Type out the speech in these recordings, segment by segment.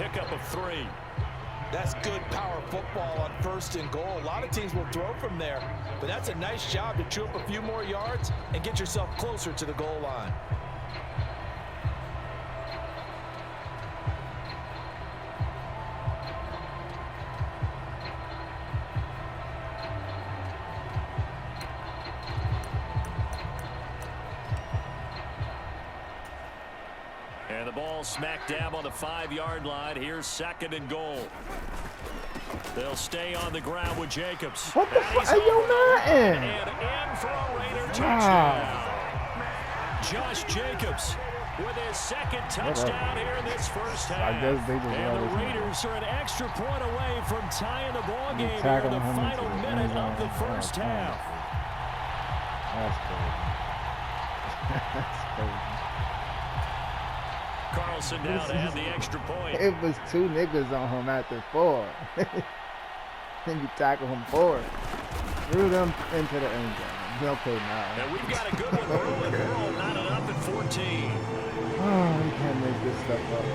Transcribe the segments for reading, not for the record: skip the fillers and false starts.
pickup of 3. That's good power football on 1st and goal. A lot of teams will throw from there, but that's a nice job to chew up a few more yards and get yourself closer to the goal line. And the ball smack dab on the 5-yard line. Here's 2nd and goal. They'll stay on the ground with Jacobs. What the fuck? Hey, yo, Madden. And in for a Raider touchdown. Josh Jacobs with his 2nd touchdown here in this first half. I guess they just and the Raiders are an extra point away from tying the ball game here in the final minute of the first half. That's crazy. That's crazy. Carlson now to have the extra point. It was 2 niggas on him after 4. Then you tackle him 4. Threw them into the end zone. Okay, now. And we've got a good one early. We're all knotted up at 14. Oh, we can't make this stuff up.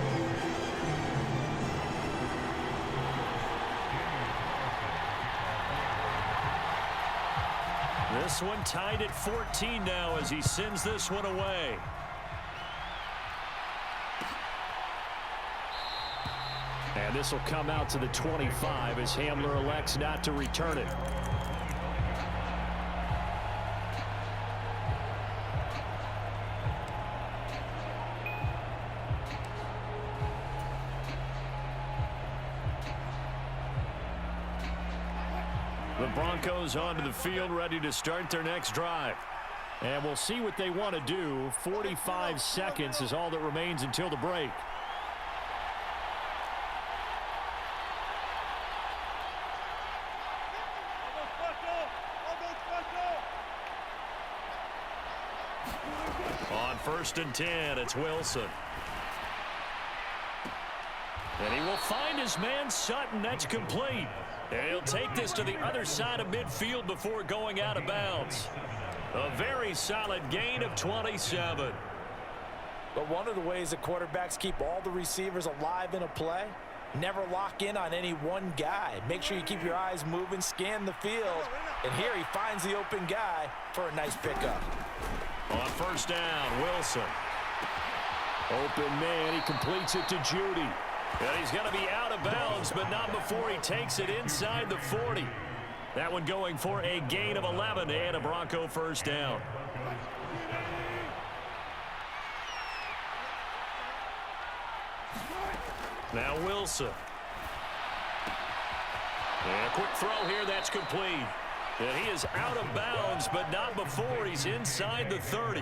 This one tied at 14 now as he sends this one away. And this will come out to the 25 as Hamler elects not to return it. The Broncos onto the field, ready to start their next drive. And we'll see what they want to do. 45 seconds is all that remains until the break. On 1st and 10, it's Wilson. And he will find his man Sutton. That's complete. And he'll take this to the other side of midfield before going out of bounds. A very solid gain of 27. But one of the ways that quarterbacks keep all the receivers alive in a play, never lock in on any one guy. Make sure you keep your eyes moving, scan the field. And here he finds the open guy for a nice pickup. On 1st down, Wilson. Open man, he completes it to Judy. And he's going to be out of bounds, but not before he takes it inside the 40. That one going for a gain of 11 and a Bronco 1st down. Now Wilson. And a quick throw here, that's complete. And he is out of bounds, but not before he's inside the 30.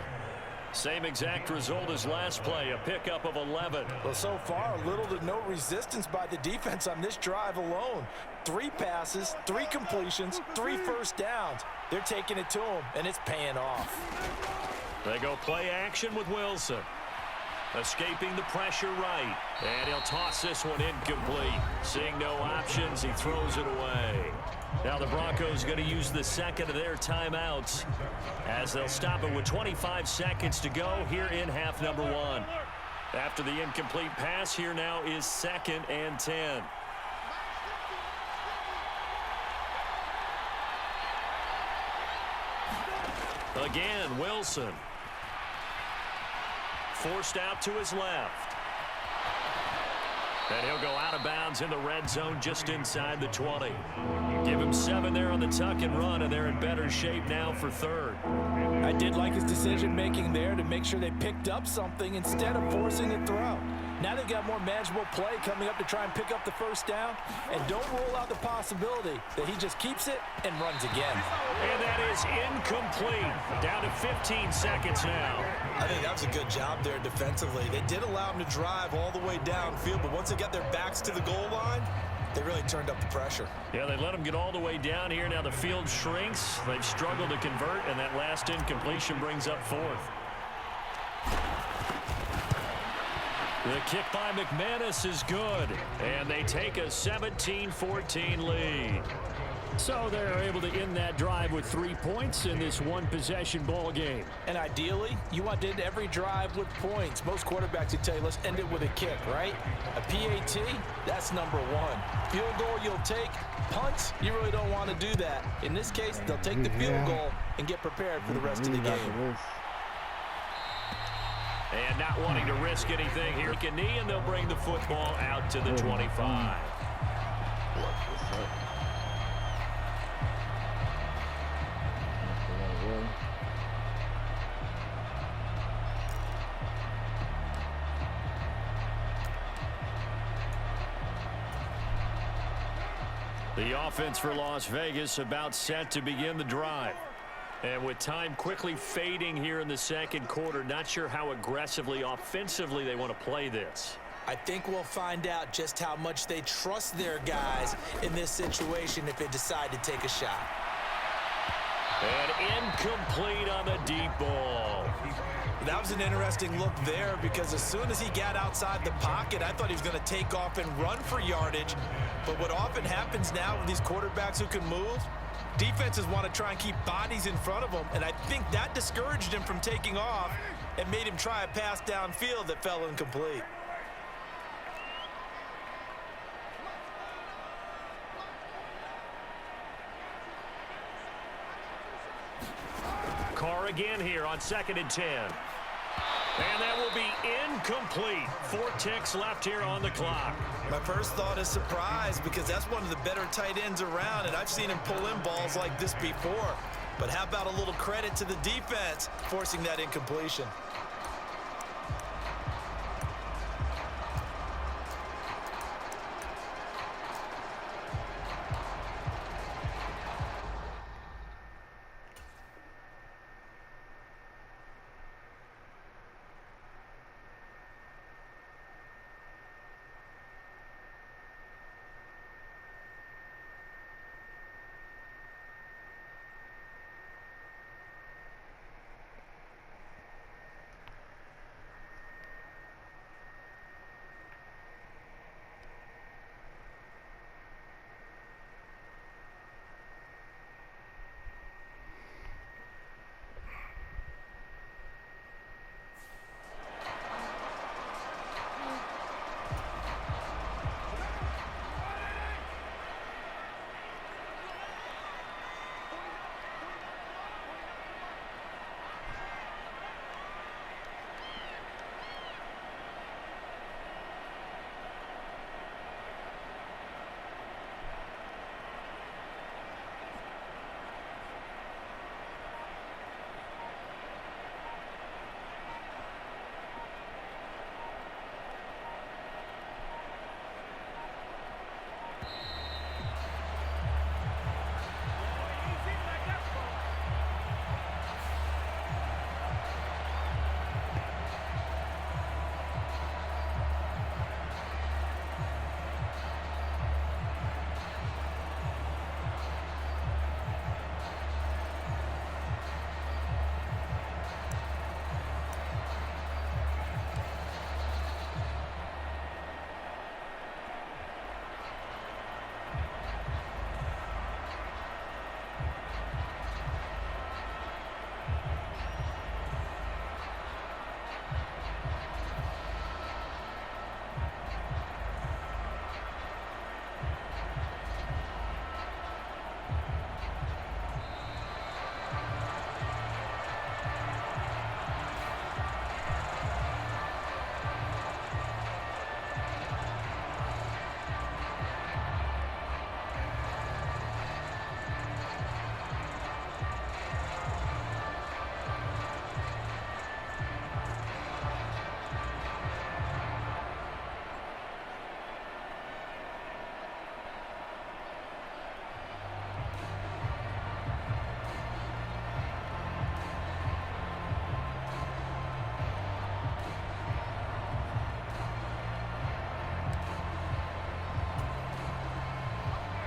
Same exact result as last play, a pickup of 11. Well, so far, little to no resistance by the defense on this drive alone. 3 passes, 3 completions, 3 first downs. They're taking it to him, and it's paying off. They go play action with Wilson. Escaping the pressure right. And he'll toss this one incomplete. Seeing no options, he throws it away. Now the Broncos going to use the 2nd of their timeouts as they'll stop it with 25 seconds to go here in half number 1. After the incomplete pass, here now is 2nd and 10. Again, Wilson. Forced out to his left. And he'll go out of bounds in the red zone just inside the 20. Give him 7 there on the tuck and run, and they're in better shape now for 3rd. I did like his decision-making there to make sure they picked up something instead of forcing a throw. Now they've got more manageable play coming up to try and pick up the 1st down. And don't rule out the possibility that he just keeps it and runs again. And that is incomplete. Down to 15 seconds now. I think that was a good job there defensively. They did allow him to drive all the way downfield, but once they got their backs to the goal line, they really turned up the pressure. Yeah, they let him get all the way down here. Now the field shrinks. They've struggled to convert, and that last incompletion brings up 4th. The kick by McManus is good, and they take a 17-14 lead. So they're able to end that drive with 3 points in this one-possession ball game. And ideally, you want to end every drive with points. Most quarterbacks would tell you, let's end it with a kick, right? A PAT, that's number one. Field goal you'll take. Punts, you really don't want to do that. In this case, they'll take the field goal and get prepared for the rest of the game. And not wanting to risk anything here. Take a knee, and they'll bring the football out to the 25. The offense for Las Vegas about set to begin the drive. And with time quickly fading here in the second quarter, not sure how aggressively, offensively they want to play this. I think we'll find out just how much they trust their guys in this situation if they decide to take a shot. And incomplete on the deep ball. That was an interesting look there because as soon as he got outside the pocket, I thought he was going to take off and run for yardage. But what often happens now with these quarterbacks who can move, defenses want to try and keep bodies in front of them, and I think that discouraged him from taking off and made him try a pass downfield that fell incomplete. Carr again here on 2nd and 10. And that will be incomplete. 4 ticks left here on the clock. My first thought is surprise because that's one of the better tight ends around, and I've seen him pull in balls like this before. But how about a little credit to the defense forcing that incompletion?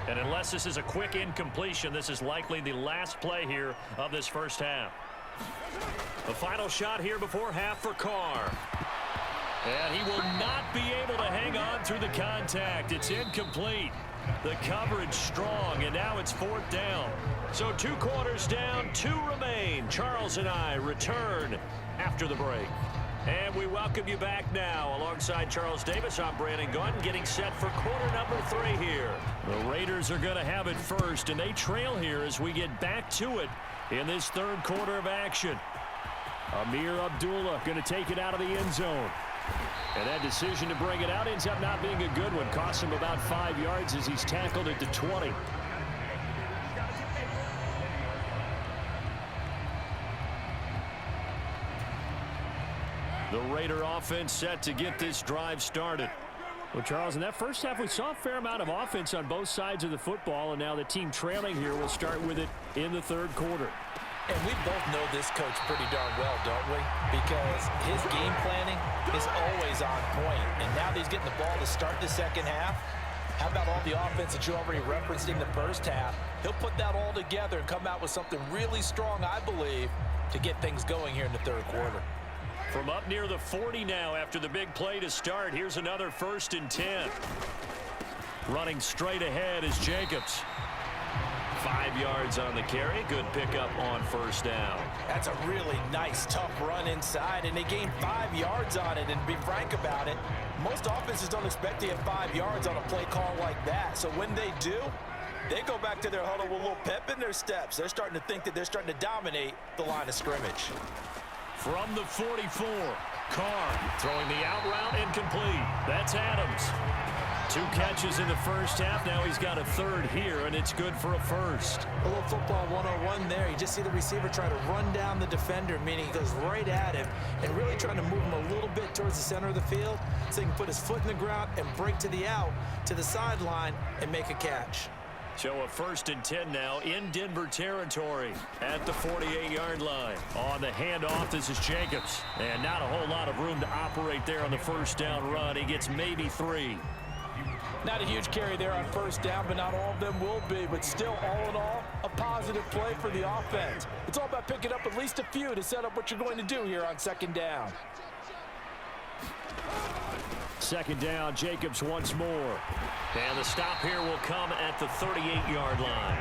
And unless this is a quick incompletion, this is likely the last play here of this first half. The final shot here before half for Carr. And he will not be able to hang on through the contact. It's incomplete. The coverage strong, and now it's 4th down. So 2 quarters down, 2 remain. Charles and I return after the break. And we welcome you back now. Alongside Charles Davis, I'm Brandon Gunn, getting set for quarter number 3 here. The Raiders are going to have it first, and they trail here as we get back to it in this 3rd quarter of action. Amir Abdullah going to take it out of the end zone. And that decision to bring it out ends up not being a good one. Costs him about 5 yards as he's tackled at the 20. The Raider offense set to get this drive started. Well, Charles, in that first half, we saw a fair amount of offense on both sides of the football, and now the team trailing here will start with it in the 3rd quarter. And we both know this coach pretty darn well, don't we? Because his game planning is always on point. And now that he's getting the ball to start the 2nd half, how about all the offense that you already referenced in the 1st half? He'll put that all together and come out with something really strong, I believe, to get things going here in the 3rd quarter. From up near the 40 now after the big play to start, here's another 1st and 10. Running straight ahead is Jacobs. 5 yards on the carry. Good pickup on 1st down. That's a really nice, tough run inside, and they gained 5 yards on it. And to be frank about it, most offenses don't expect to get 5 yards on a play call like that. So when they do, they go back to their huddle with a little pep in their steps. They're starting to think that they're starting to dominate the line of scrimmage. From the 44, Carr throwing the out route incomplete. That's Adams. 2 catches in the 1st half. Now he's got a 3rd here, and it's good for a 1st. A little football 101 there. You just see the receiver try to run down the defender, meaning he goes right at him and really trying to move him a little bit towards the center of the field so he can put his foot in the ground and break to the out, to the sideline, and make a catch. So a 1st and 10 now in Denver territory at the 48-yard line. On the handoff, this is Jacobs. And not a whole lot of room to operate there on the 1st down run. He gets maybe 3. Not a huge carry there on 1st down, but not all of them will be. But still, all in all, a positive play for the offense. It's all about picking up at least a few to set up what you're going to do here on 2nd down. 2nd down, Jacobs once more. And the stop here will come at the 38-yard line.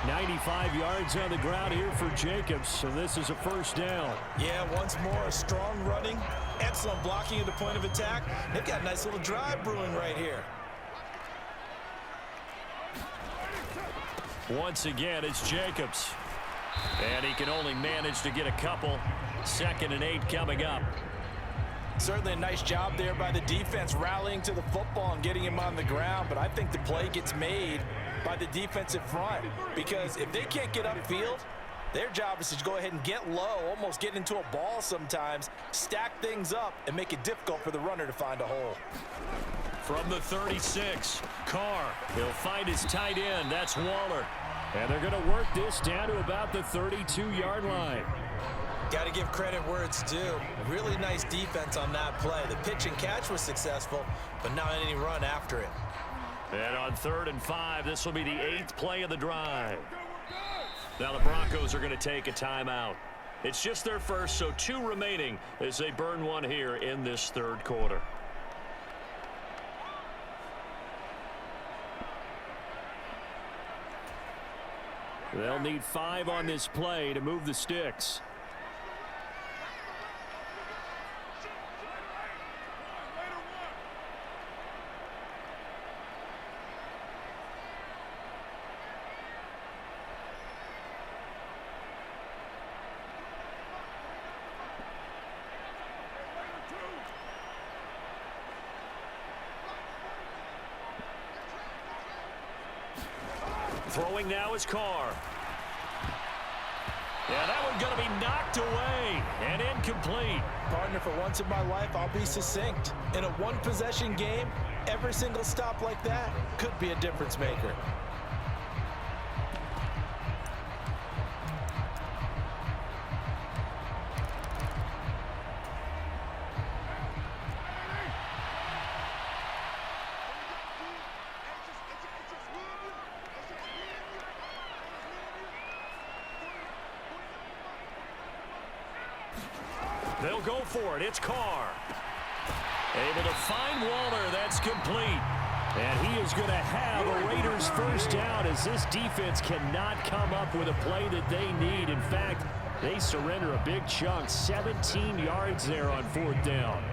95 yards on the ground here for Jacobs, so this is a 1st down. Yeah, once more, a strong running, excellent blocking at the point of attack. They've got a nice little drive brewing right here. Once again, it's Jacobs. And he can only manage to get a couple. 2nd and 8 coming up. Certainly a nice job there by the defense rallying to the football and getting him on the ground, but I think the play gets made by the defensive front because if they can't get upfield, their job is to go ahead and get low, almost get into a ball sometimes, stack things up, and make it difficult for the runner to find a hole. From the 36, Carr. He'll find his tight end. That's Waller. And they're going to work this down to about the 32-yard line. Got to give credit where it's due. Really nice defense on that play. The pitch and catch was successful, but not any run after it. And on 3rd and 5, this will be the 8th play of the drive. Now the Broncos are going to take a timeout. It's just their first, so 2 remaining as they burn one here in this 3rd quarter. They'll need 5 on this play to move the sticks. Throwing now is Carr. Yeah, that one's going to be knocked away and incomplete. Partner, for once in my life, I'll be succinct. In a one-possession game, every single stop like that could be a difference maker. They'll go for it. It's Carr. Able to find Waller. That's complete. And he is going to have a Raiders first down as this defense cannot come up with a play that they need. In fact, they surrender a big chunk, 17 yards there on 4th down.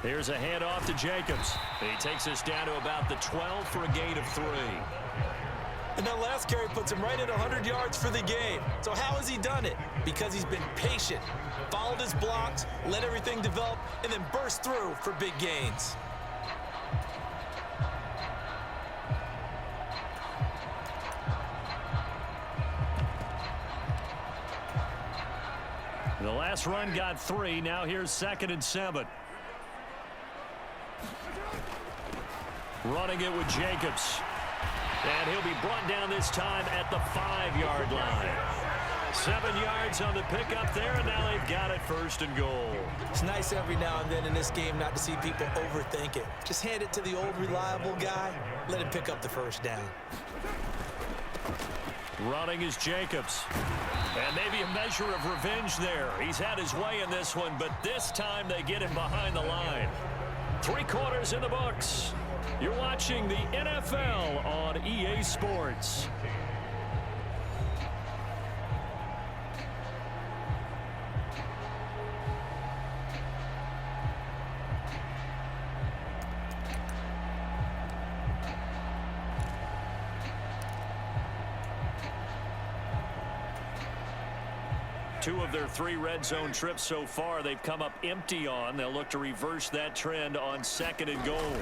Here's a handoff to Jacobs. He takes us down to about the 12 for a gain of 3. And that last carry puts him right at 100 yards for the game. So how has he done it? Because he's been patient, followed his blocks, let everything develop, and then burst through for big gains. The last run got 3. Now here's 2nd and 7. Running it with Jacobs. And he'll be brought down this time at the 5-yard line. 7 yards on the pickup there, and now they've got it 1st and goal. It's nice every now and then in this game not to see people overthink it. Just hand it to the old reliable guy. Let him pick up the 1st down. Running is Jacobs. And maybe a measure of revenge there. He's had his way in this one, but this time they get him behind the line. 3 quarters in the books. You're watching the NFL on EA Sports. Two of their 3 red zone trips so far, they've come up empty on. They'll look to reverse that trend on 2nd and goal.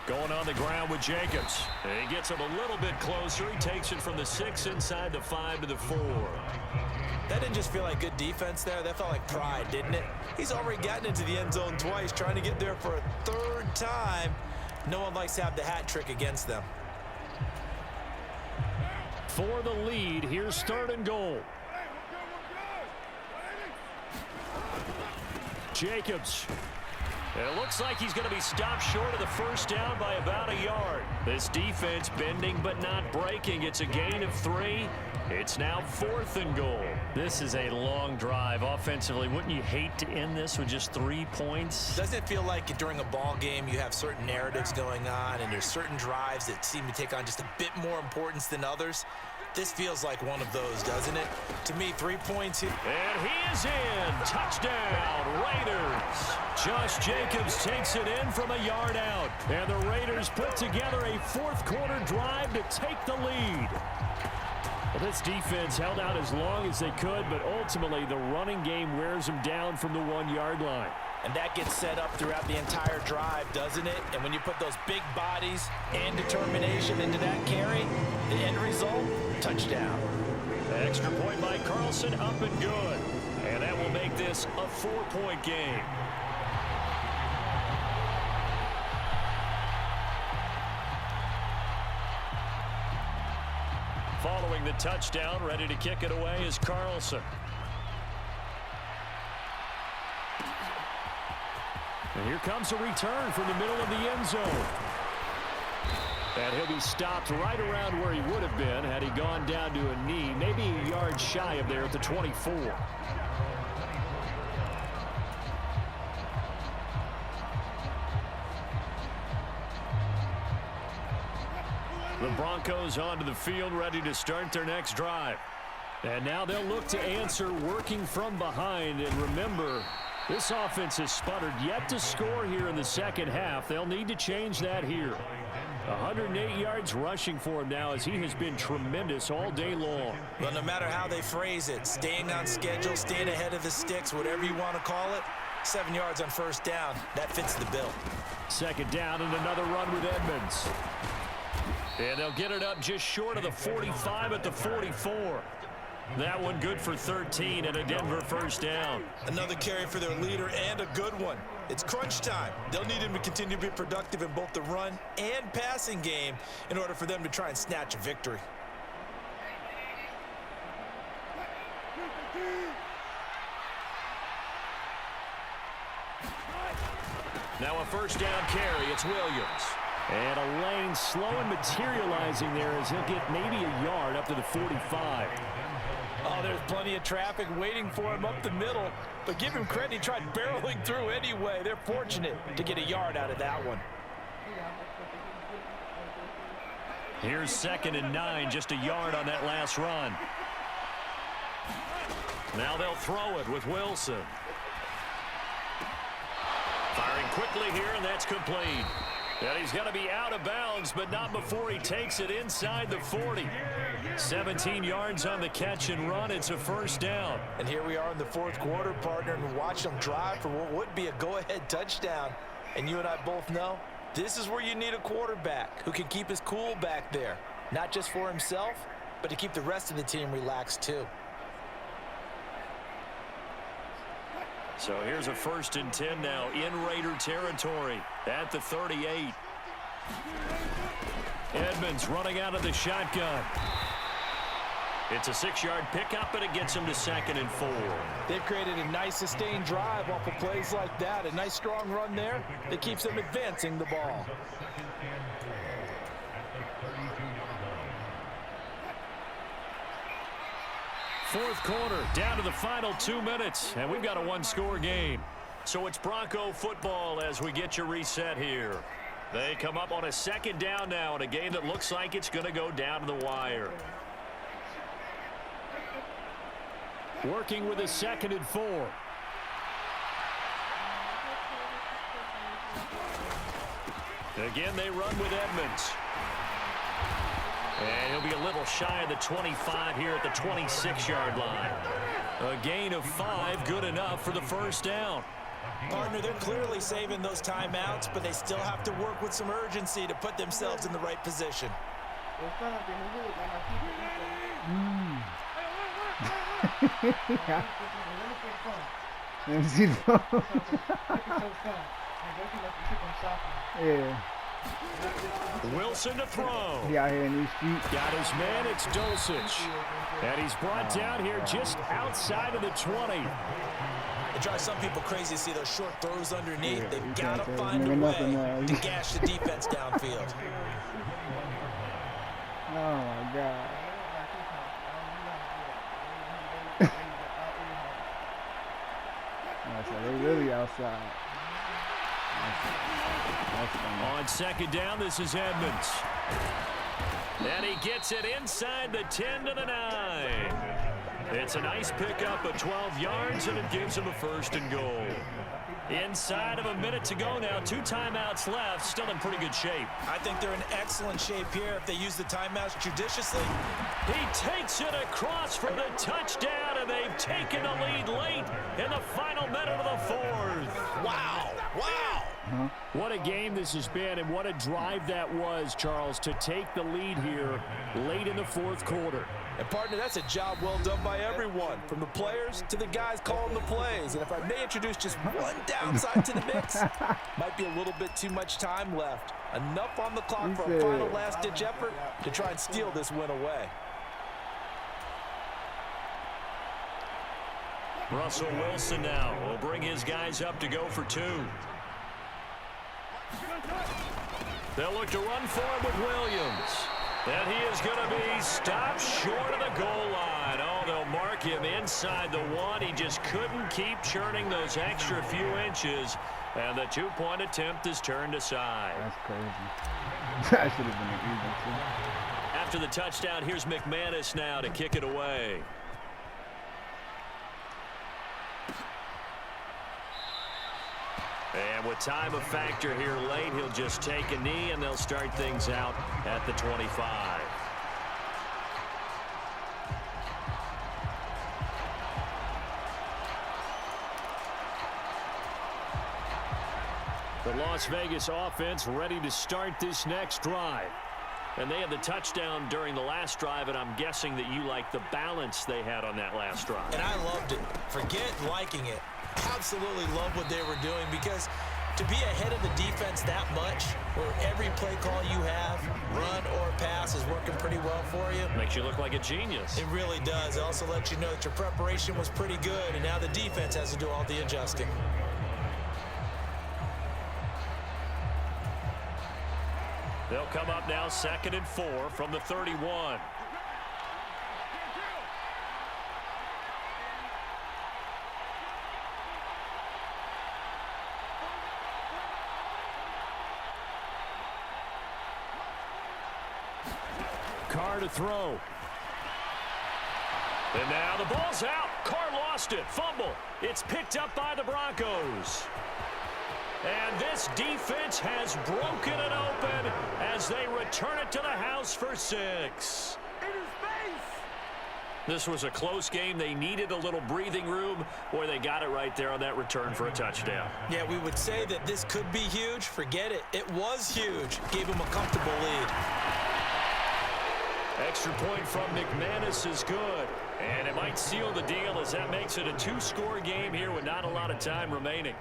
Going on the ground with Jacobs. He gets him a little bit closer. He takes it from the 6 inside the 5 to the 4. That didn't just feel like good defense there. That felt like pride, didn't it? He's already gotten into the end zone twice, trying to get there for a 3rd time. No one likes to have the hat trick against them. For the lead, here's 3rd and goal. Jacobs. It looks like he's going to be stopped short of the 1st down by about a yard. This defense bending but not breaking. It's a gain of 3. It's now 4th and goal. This is a long drive offensively. Wouldn't you hate to end this with just 3 points? Doesn't it feel like during a ball game you have certain narratives going on and there's certain drives that seem to take on just a bit more importance than others? This feels like one of those, doesn't it? To me, 3 points here. And he is in. Touchdown, Raiders. Josh Jacobs takes it in from a yard out. And the Raiders put together a 4th quarter drive to take the lead. Well, this defense held out as long as they could, but ultimately the running game wears them down from the 1-yard line. And that gets set up throughout the entire drive, doesn't it? And when you put those big bodies and determination into that carry, the end result, touchdown. Extra point by Carlson, up and good. And that will make this a 4-point game. Following the touchdown, ready to kick it away is Carlson. And here comes a return from the middle of the end zone. And he'll be stopped right around where he would have been had he gone down to a knee, maybe a yard shy of there at the 24. The Broncos onto the field, ready to start their next drive. And now they'll look to answer working from behind. And remember, this offense has sputtered yet to score here in the 2nd half. They'll need to change that here. 108 yards rushing for him now as he has been tremendous all day long. Well, no matter how they phrase it, staying on schedule, staying ahead of the sticks, whatever you want to call it, 7 yards on 1st down, that fits the bill. 2nd down and another run with Edmonds. And they'll get it up just short of the 45 at the 44. That one good for 13 and a Denver 1st down. Another carry for their leader and a good one. It's crunch time. They'll need him to continue to be productive in both the run and passing game in order for them to try and snatch a victory. Now a first down carry. It's Williams. And a lane slow and materializing there as he'll get maybe a yard up to the 45. Oh, there's plenty of traffic waiting for him up the middle. But give him credit, he tried barreling through anyway. They're fortunate to get a yard out of that one. Here's 2nd and 9, just a yard on that last run. Now they'll throw it with Wilson. Firing quickly here, and that's complete. And he's going to be out of bounds, but not before he takes it inside the 40. 17 yards on the catch and run. It's a first down. And here we are in the 4th quarter, partner, and watch them drive for what would be a go-ahead touchdown. And you and I both know this is where you need a quarterback who can keep his cool back there. Not just for himself, but to keep the rest of the team relaxed too. So here's a 1st and 10 now in Raider territory at the 38. Edmonds running out of the shotgun. It's a 6-yard pickup, and it gets him to 2nd and 4. They've created a nice sustained drive off of plays like that. A nice strong run there that keeps them advancing the ball. Fourth quarter, down to the final 2 minutes, and we've got a one-score game. So it's Bronco football as we get your reset here. They come up on a 2nd down now in a game that looks like it's going to go down to the wire. Working with a 2nd and 4. Again, they run with Edmonds. And he'll be a little shy of the 25 here at the 26-yard line. A gain of 5, good enough for the first down. Partner, they're clearly saving those timeouts, but they still have to work with some urgency to put themselves in the right position. Yeah. Wilson to throw. He out here in these streets. Got his man, it's Dulcich. And he's brought down here just outside of the 20. It drives some people crazy to see those short throws underneath. They've got to find a way to gash the defense downfield. Oh, my God. So they really outside. On 2nd down, this is Edmonds. And he gets it inside the 10 to the 9. It's a nice pickup of 12 yards, and it gives him a 1st and goal. Inside of a minute to go now, 2 timeouts left, still in pretty good shape. I think they're in excellent shape here if they use the timeouts judiciously. He takes it across for the touchdown, and they've taken the lead late in the final minute of the 4th. Wow, wow. What a game this has been, and what a drive that was, Charles, to take the lead here late in the 4th quarter. And, partner, that's a job well done by everyone, from the players to the guys calling the plays. And if I may introduce just one downside to the mix, might be a little bit too much time left. Enough on the clock for a final last-ditch effort to try and steal this win away. Russell Wilson now will bring his guys up to go for 2. They'll look to run for him with Williams. And he is going to be stopped short of the goal line. Oh, they'll mark him inside the 1. He just couldn't keep churning those extra few inches. And the 2-point attempt is turned aside. That's crazy. That should have been an easy too. After the touchdown, here's McManus now to kick it away. And with time a factor here late, he'll just take a knee, and they'll start things out at the 25. The Las Vegas offense ready to start this next drive. And they had the touchdown during the last drive, and I'm guessing that you like the balance they had on that last drive. And I loved it. Forget liking it. Absolutely love what they were doing, because to be ahead of the defense that much, where every play call you have, run or pass, is working pretty well for you. Makes you look like a genius. It really does. It also lets you know that your preparation was pretty good, and now the defense has to do all the adjusting. They'll come up now 2nd and 4 from the 31. Carr to throw. And now the ball's out. Carr lost it. Fumble. It's picked up by the Broncos. And this defense has broken it open as they return it to the house for 6. This was a close game. They needed a little breathing room. Boy, they got it right there on that return for a touchdown. Yeah, we would say that this could be huge. Forget it. It was huge. Gave them a comfortable lead. Extra point from McManus is good. And it might seal the deal as that makes it a 2-score game here with not a lot of time remaining.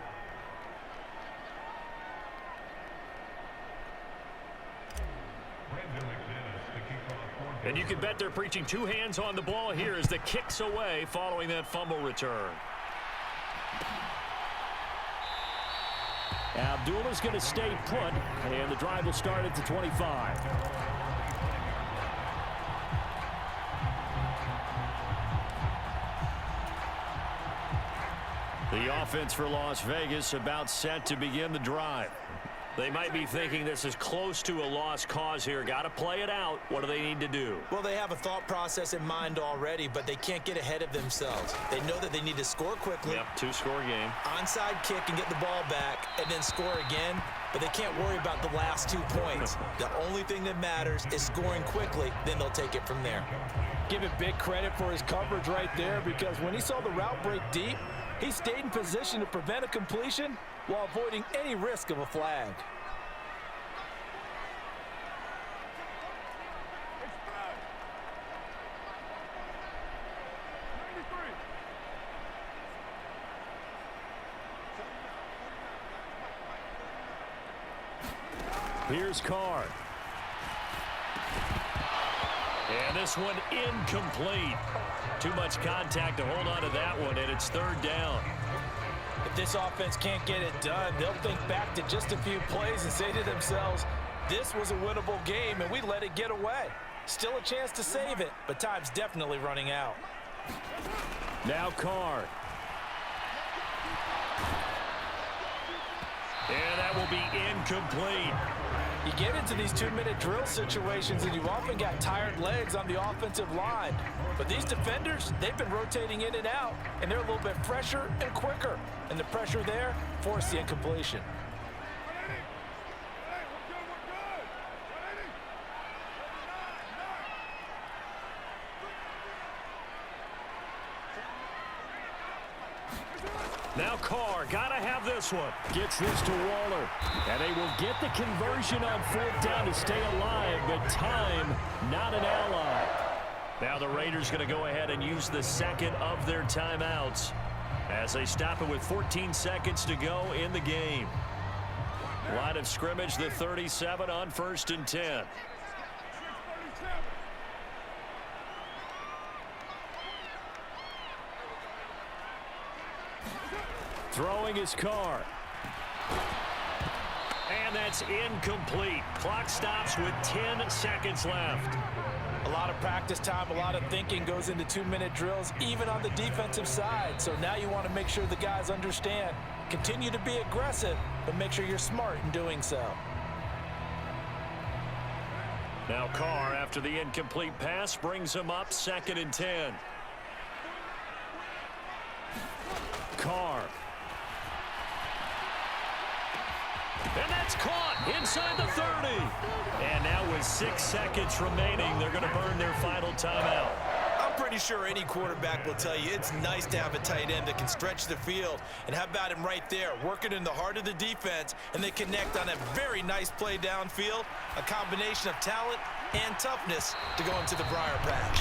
And you can bet they're preaching 2 hands on the ball here as the kick's away following that fumble return. Abdullah's going to stay put, and the drive will start at the 25. The offense for Las Vegas about set to begin the drive. They might be thinking this is close to a lost cause here. Got to play it out. What do they need to do? Well, they have a thought process in mind already, but they can't get ahead of themselves. They know that they need to score quickly. Yep, 2-score game. Onside kick and get the ball back and then score again, but they can't worry about the last 2 points. The only thing that matters is scoring quickly, then they'll take it from there. Give it big credit for his coverage right there, because when he saw the route break deep, he stayed in position to prevent a completion while avoiding any risk of a flag. Here's Carr. And this one incomplete. Too much contact to hold on to that one, and it's 3rd down. If this offense can't get it done, they'll think back to just a few plays and say to themselves, this was a winnable game, and we let it get away. Still a chance to save it, but time's definitely running out. Now Carr. And that will be incomplete. You get into these 2-minute drill situations, and you've often got tired legs on the offensive line. But these defenders, they've been rotating in and out, and they're a little bit fresher and quicker. And the pressure there forced the incompletion. Now Carr, gotta have this one. Gets this to Waller. And they will get the conversion on 4th down to stay alive, but time, not an ally. Now the Raiders going to go ahead and use the 2nd of their timeouts as they stop it with 14 seconds to go in the game. Line of scrimmage, the 37 on 1st and 10. Throwing his Carr. And that's incomplete. Clock stops with 10 seconds left. A lot of practice time, a lot of thinking goes into 2-minute drills, even on the defensive side. So now you want to make sure the guys understand. Continue to be aggressive, but make sure you're smart in doing so. Now Carr, after the incomplete pass, brings him up 2nd and 10. Carr. And that's caught inside the 30. And now with 6 seconds remaining, they're going to burn their final timeout. I'm pretty sure any quarterback will tell you it's nice to have a tight end that can stretch the field. And how about him right there, working in the heart of the defense, and they connect on a very nice play downfield, a combination of talent and toughness to go into the briar patch.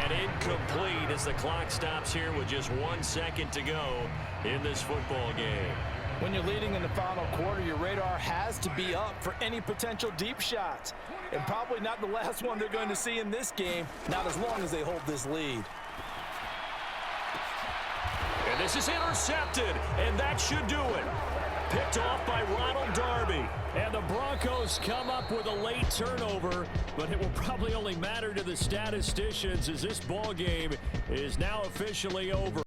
And incomplete as the clock stops here with just 1 second to go in this football game. When you're leading in the final quarter, your radar has to be up for any potential deep shots. And probably not the last one they're going to see in this game, not as long as they hold this lead. And this is intercepted, and that should do it. Picked off by Ronald Darby. And the Broncos come up with a late turnover, but it will probably only matter to the statisticians as this ball game is now officially over.